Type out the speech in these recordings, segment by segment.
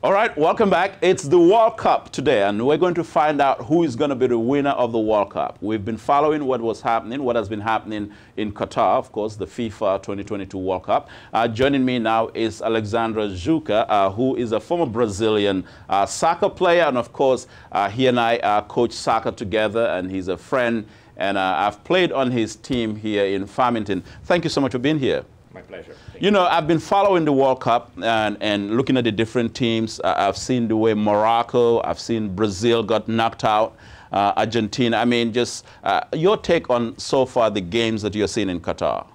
All right, welcome back. It's the World Cup today, and we're going to find out who is going to be the winner of the World Cup. We've been following what has been happening in Qatar, of course, the FIFA 2022 World Cup. Joining me now is Alexandre Jurca, who is a former Brazilian soccer player, and of course, he and I coach soccer together, and he's a friend, and I've played on his team here in Farmington. Thank you so much for being here. My pleasure. You know, I've been following the World Cup and looking at the different teams. I've seen the way Morocco, I've seen Brazil got knocked out, Argentina. I mean, just your take on so far the games that you're seeing in Qatar.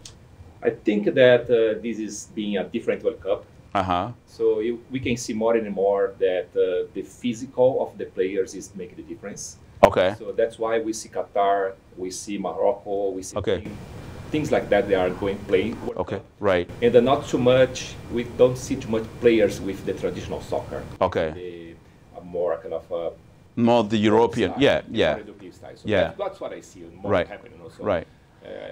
I think that this is being a different World Cup. So we can see more and more that the physical of the players is making the difference. Okay. So that's why we see Qatar, we see Morocco, we see things like that. They are playing. Okay, right. And not too much. We don't see too much players with the traditional soccer. Okay. More kind of more the European, style, European style. So that's what I see more happening also. Right.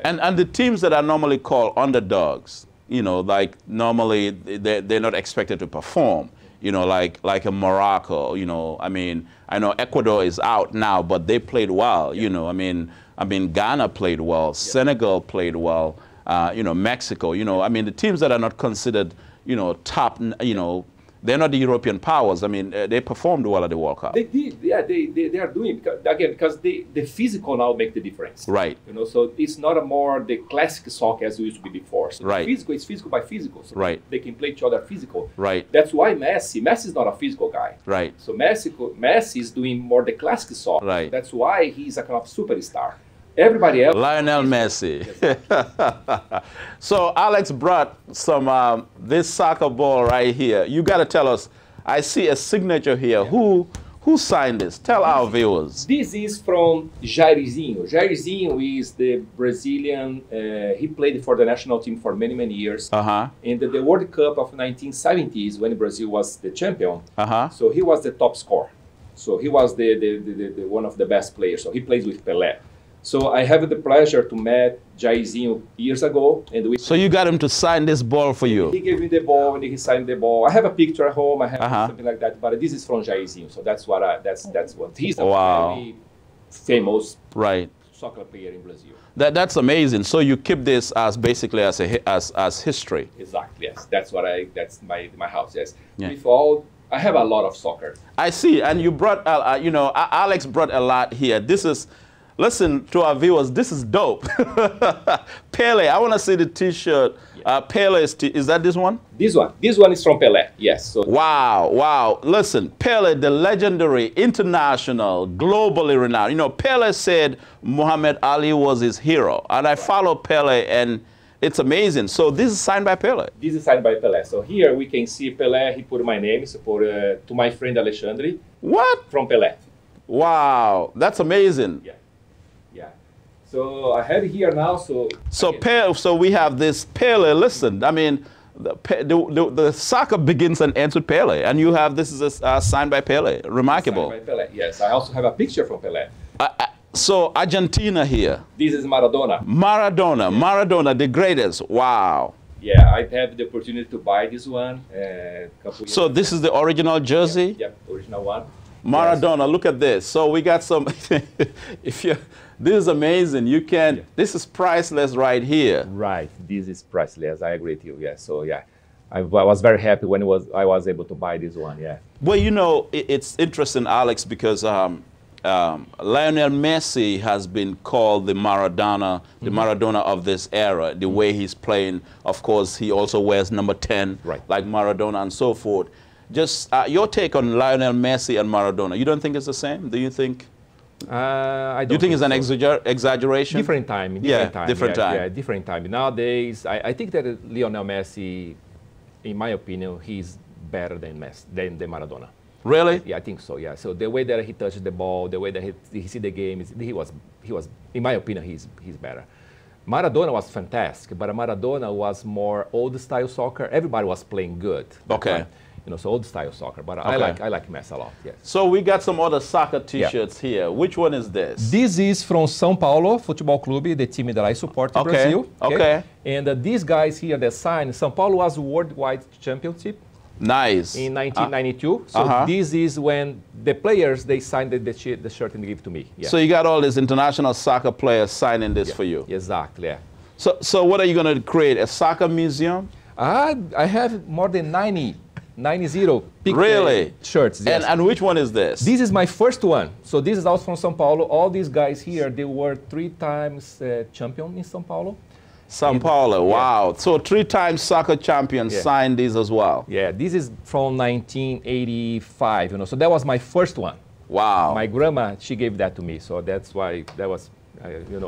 And the teams that are normally called underdogs, you know, like normally they're not expected to perform. You know, like a Morocco. You know, I mean, I know Ecuador is out now, but they played well. You know, I mean, Ghana played well, Senegal played well, you know, Mexico, you know, I mean, the teams that are not considered, you know, top, you know, they're not the European powers. I mean, they performed well at the World Cup. They did, yeah, they are doing, because the physical now make the difference. Right. You know, so it's not a more the classic soccer as it used to be before. So right. Physical is physical by physical. So right. They can play each other physical. Right. That's why Messi is not a physical guy. Right. So Messi is doing more the classic soccer. Right. So that's why he's a kind of superstar. Everybody else. Lionel Messi. So Alex brought some this soccer ball right here. You got to tell us. I see a signature here. Yeah. Who signed this? Tell our viewers. This is from Jairzinho. Jairzinho is the Brazilian. He played for the national team for many years. In the World Cup of 1970s, when Brazil was the champion. So he was the top scorer. So he was the one of the best players. So he plays with Pelé. So I have the pleasure to meet Jairzinho years ago, and so you got him to sign this ball for you. He gave me the ball, and he signed the ball. I have a picture at home. I have something like that, but this is from Jairzinho. So that's what that's what he's a very famous soccer player in Brazil. That's amazing. So you keep this as basically as history. Exactly. Yes, that's my house. Yes. Yeah. With all. I have a lot of soccer. I see, and you brought you know, Alex brought a lot here. This is. Listen to our viewers, this is dope. Pele, I want to see the T-shirt. Pele, is that this one? This one is from Pelé, yes. So. Wow. Listen, Pele, the legendary, international, globally renowned. You know, Pele said Muhammad Ali was his hero. And I follow Pele, and it's amazing. So this is signed by Pele. This is signed by Pelé. So here we can see Pelé, he put my name, so to my friend Alexandre. What? From Pelé. Wow, that's amazing. Yeah. So I have it here now. So we have this Pele. Listen, I mean, the soccer begins and ends with Pele, and you have this is signed by Pele. Remarkable. Signed by Pelé. Yes, I also have a picture from Pelé. So Argentina here. This is Maradona. Maradona, the greatest. Wow. Yeah, I had the opportunity to buy this one. So this is the original jersey. Yeah, original one. Maradona, look at this. So we got some. This is amazing. You can. This is priceless right here. Right. This is priceless. I agree with you. Yeah. So yeah, I was very happy when I was able to buy this one. Yeah. Well, you know, it's interesting, Alex, because Lionel Messi has been called the Maradona, Maradona of this era. The way he's playing, of course, he also wears number 10, like Maradona and so forth. Just your take on Lionel Messi and Maradona. You don't think it's the same? Do you think? I don't. Do you think it's an exaggeration? Different time. Different time. Different time. Nowadays, I think that Lionel Messi, in my opinion, he's better than Maradona. Really? Yeah, I think so. Yeah. So the way that he touches the ball, the way that he see the game, he was, in my opinion, he's better. Maradona was fantastic, but Maradona was more old style soccer. Everybody was playing good. Okay. You know, so old style soccer, but I like Messi a lot. Yes. So we got some other soccer T-shirts here. Which one is this? This is from São Paulo Futebol Clube, the team that I support in Brazil. Okay. And these guys here that signed, São Paulo was worldwide championship. Nice. In 1992. So this is when the players, they signed the shirt and give it to me. Yeah. So you got all these international soccer players signing this for you. Exactly, yeah. So what are you going to create, a soccer museum? I have more than 90 really? Shirts. Yes. And which one is this? This is my first one. So this is also from São Paulo. All these guys here, they were 3 times champion in São Paulo. São Paulo, wow. Yeah. So 3 times soccer champions signed these as well. Yeah, this is from 1985, so that was my first one. Wow. My grandma, she gave that to me, so that's why that was,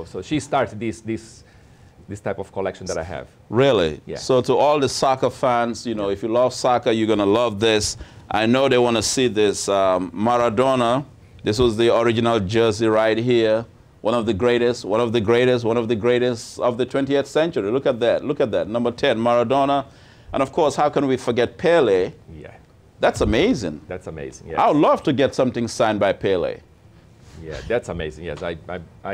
so she started this type of collection that I have. Really? Yeah. So to all the soccer fans, if you love soccer, you're going to love this. I know they want to see this. Maradona, this was the original jersey right here. One of the greatest, one of the greatest, one of the greatest of the 20th century. Look at that, look at that. Number 10, Maradona. And of course, how can we forget Pele? Yeah. That's amazing. That's amazing, yes. I would love to get something signed by Pele. Yeah, that's amazing, yes.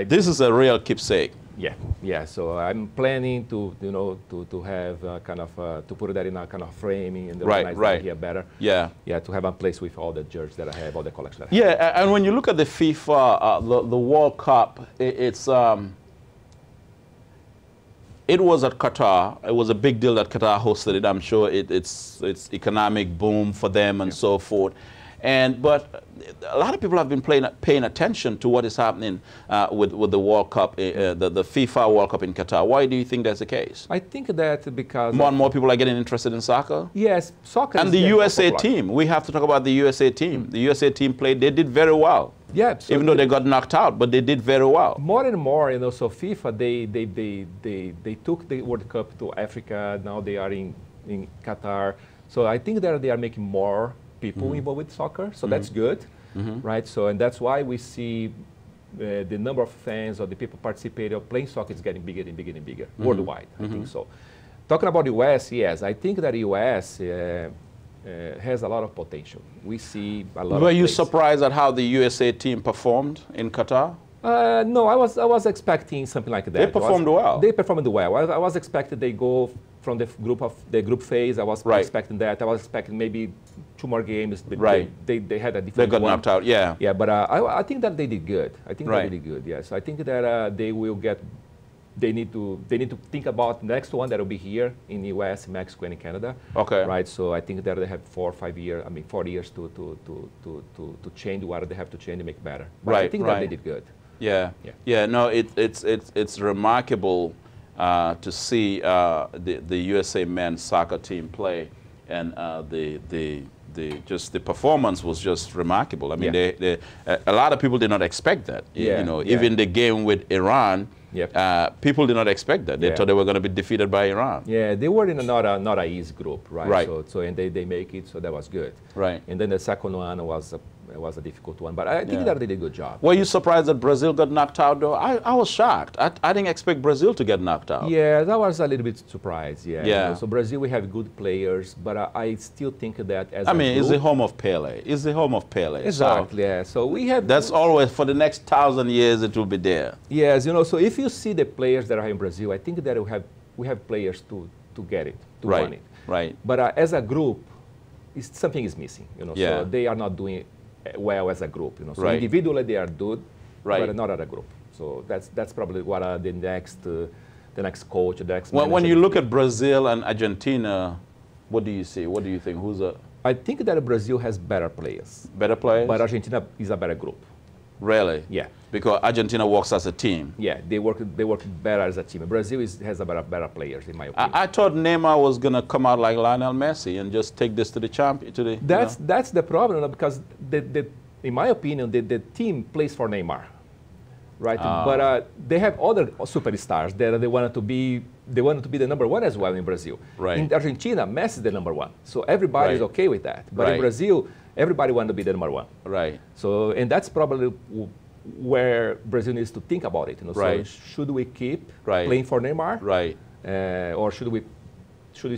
This is a real keepsake. Yeah. So I'm planning to, to have to put that in a kind of framing and organize that here better. Yeah. Yeah, to have a place with all the jerseys that I have, all the collection that I have. Yeah, and when you look at the FIFA, the World Cup, it was at Qatar. It was a big deal that Qatar hosted it. I'm sure it's economic boom for them and so forth. But a lot of people have been paying attention to what is happening with the World Cup, the FIFA World Cup in Qatar. Why do you think that's the case? I think that because more and more people are getting interested in soccer. Yes, soccer. And the USA team. We have to talk about the USA team. The USA team played. They did very well. Yeah. So even though they got knocked out, but they did very well. More and more, so FIFA they took the World Cup to Africa. Now they are in Qatar. So I think that they are making more people involved with soccer, so that's good, right? So, and that's why we see the number of fans or the people participating or playing soccer is getting bigger and bigger and bigger worldwide. I think so. Talking about the US, yes, I think that the US has a lot of potential. We see a lot. Were you surprised at how the USA team performed in Qatar? No, I was expecting something like that. They performed well. They performed well. I was expecting they go from the group phase. I was expecting that. I was expecting maybe 2 more games. Right. They had a different. They got knocked out. Yeah. Yeah, but I think that they did good. I think they did good. Yes, I think that they will get. They need to think about the next one that will be here in the U.S., Mexico, and Canada. Okay. Right. So I think that they have 4 or 5 years. 4 years to change what they have to change and make better. But I think that they did good. Yeah. No, it's remarkable to see the USA men's soccer team play, and the performance was just remarkable. I mean, a lot of people did not expect that. Even the game with Iran, people did not expect that. They thought they were going to be defeated by Iran. Yeah, they were in not a easy group, right? So and they make it, so that was good. Right. And then the second one was a difficult one, but I think that they did a good job. Were you surprised that Brazil got knocked out, though? I was shocked. I didn't expect Brazil to get knocked out. Yeah, that was a little bit surprised, yeah. So Brazil, we have good players, but I still think that as it's the home of Pele. It's the home of Pele. Exactly, yeah. So we have... That's always, for the next 1,000 years, it will be there. Yes, so if you see the players that are in Brazil, I think that we have players to get it, to win it. Right. But as a group, something is missing, so they are not doing well as a group, So individually they are good, but not as a group. So that's probably what the next coach, the next. When you look at Brazil and Argentina, what do you see? What do you think? I think that Brazil has better players. Better players? But Argentina is a better group. Really? Yeah. Because Argentina works as a team. Yeah, they work better as a team. Brazil has a better players, in my opinion. I thought Neymar was going to come out like Lionel Messi and just take this to the champion. That's the problem, because in my opinion, the team plays for Neymar, right? But they have other superstars that they wanted to be the number 1 as well in Brazil. Right. In Argentina, Messi is the number 1, so everybody is okay with that. But in Brazil, everybody wants to be the number 1. Right. So, and that's probably where Brazil needs to think about it. Right. So should we keep playing for Neymar? Right. Or should we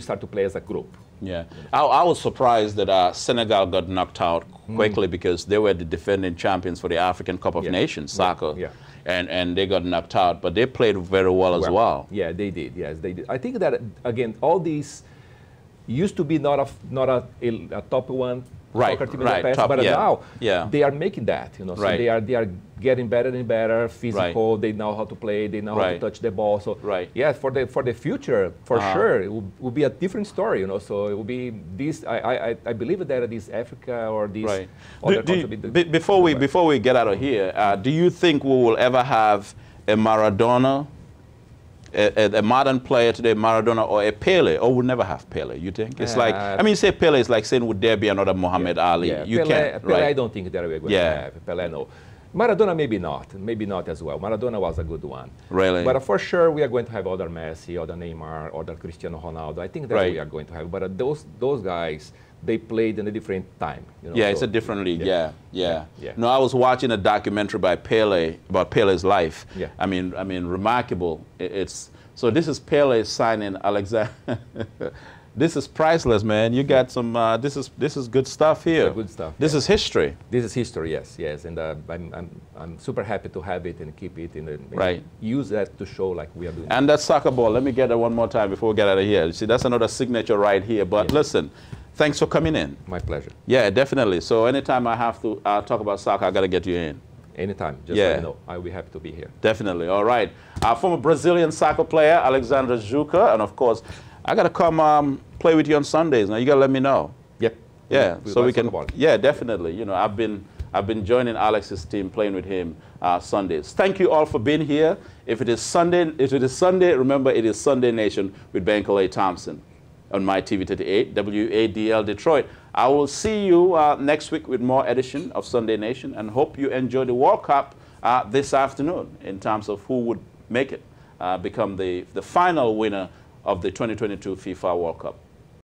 start to play as a group? Yeah. I was surprised that Senegal got knocked out quickly because they were the defending champions for the African Cup of Nations, soccer. Yeah. And they got knocked out, but they played very well as well. Yeah, they did. Yes, they did. I think that, again, all these used to be not a top one soccer team in the past, top, but now they are making that. So they are getting better and better, physical. They know how to play. They know how to touch the ball. So yeah, for the future, for sure, it will be a different story. So it will be this. I believe that this Africa or this other country. Before we get out of here, do you think we will ever have a Maradona? A modern player today, Maradona, or a Pele, or we'll never have Pele, you think? It's like, I mean, you say Pele is like saying, would there be another Muhammad Ali? You can't, Pele, I don't think that we're going to have. Pele, no. Maradona, maybe not as well. Maradona was a good one. Really? But for sure, we are going to have other Messi, other Neymar, other Cristiano Ronaldo. I think that we are going to have. But those guys, they played in a different time. Yeah, so it's a different league. Yeah. No, I was watching a documentary by Pele about Pele's life. Yeah. I mean, remarkable. So this is Pele signing Alexandre. This is priceless, man. You got some. This is good stuff here. Good stuff. This is history. This is history. Yes. And I'm super happy to have it and keep it and use that to show like we are doing. And that soccer ball. Let me get that one more time before we get out of here. You see, that's another signature right here. But listen. Thanks for coming in. My pleasure. Yeah, definitely. So anytime I have to talk about soccer, I got to get you in. Anytime. Just let me know. I'll be happy to be here. Definitely. All right. Former Brazilian soccer player, Alexandre Jurca. And, of course, I got to come play with you on Sundays. Now, you got to let me know. Yep. Yeah. So we can. Yeah, definitely. You know, I've been joining Alex's team, playing with him Sundays. Thank you all for being here. If it is Sunday, remember it is Sunday Nation with Bankole Thompson on MyTV38 WADL-Detroit. I will see you next week with more edition of Sunday Nation, and hope you enjoy the World Cup this afternoon in terms of who would make it, become the final winner of the 2022 FIFA World Cup.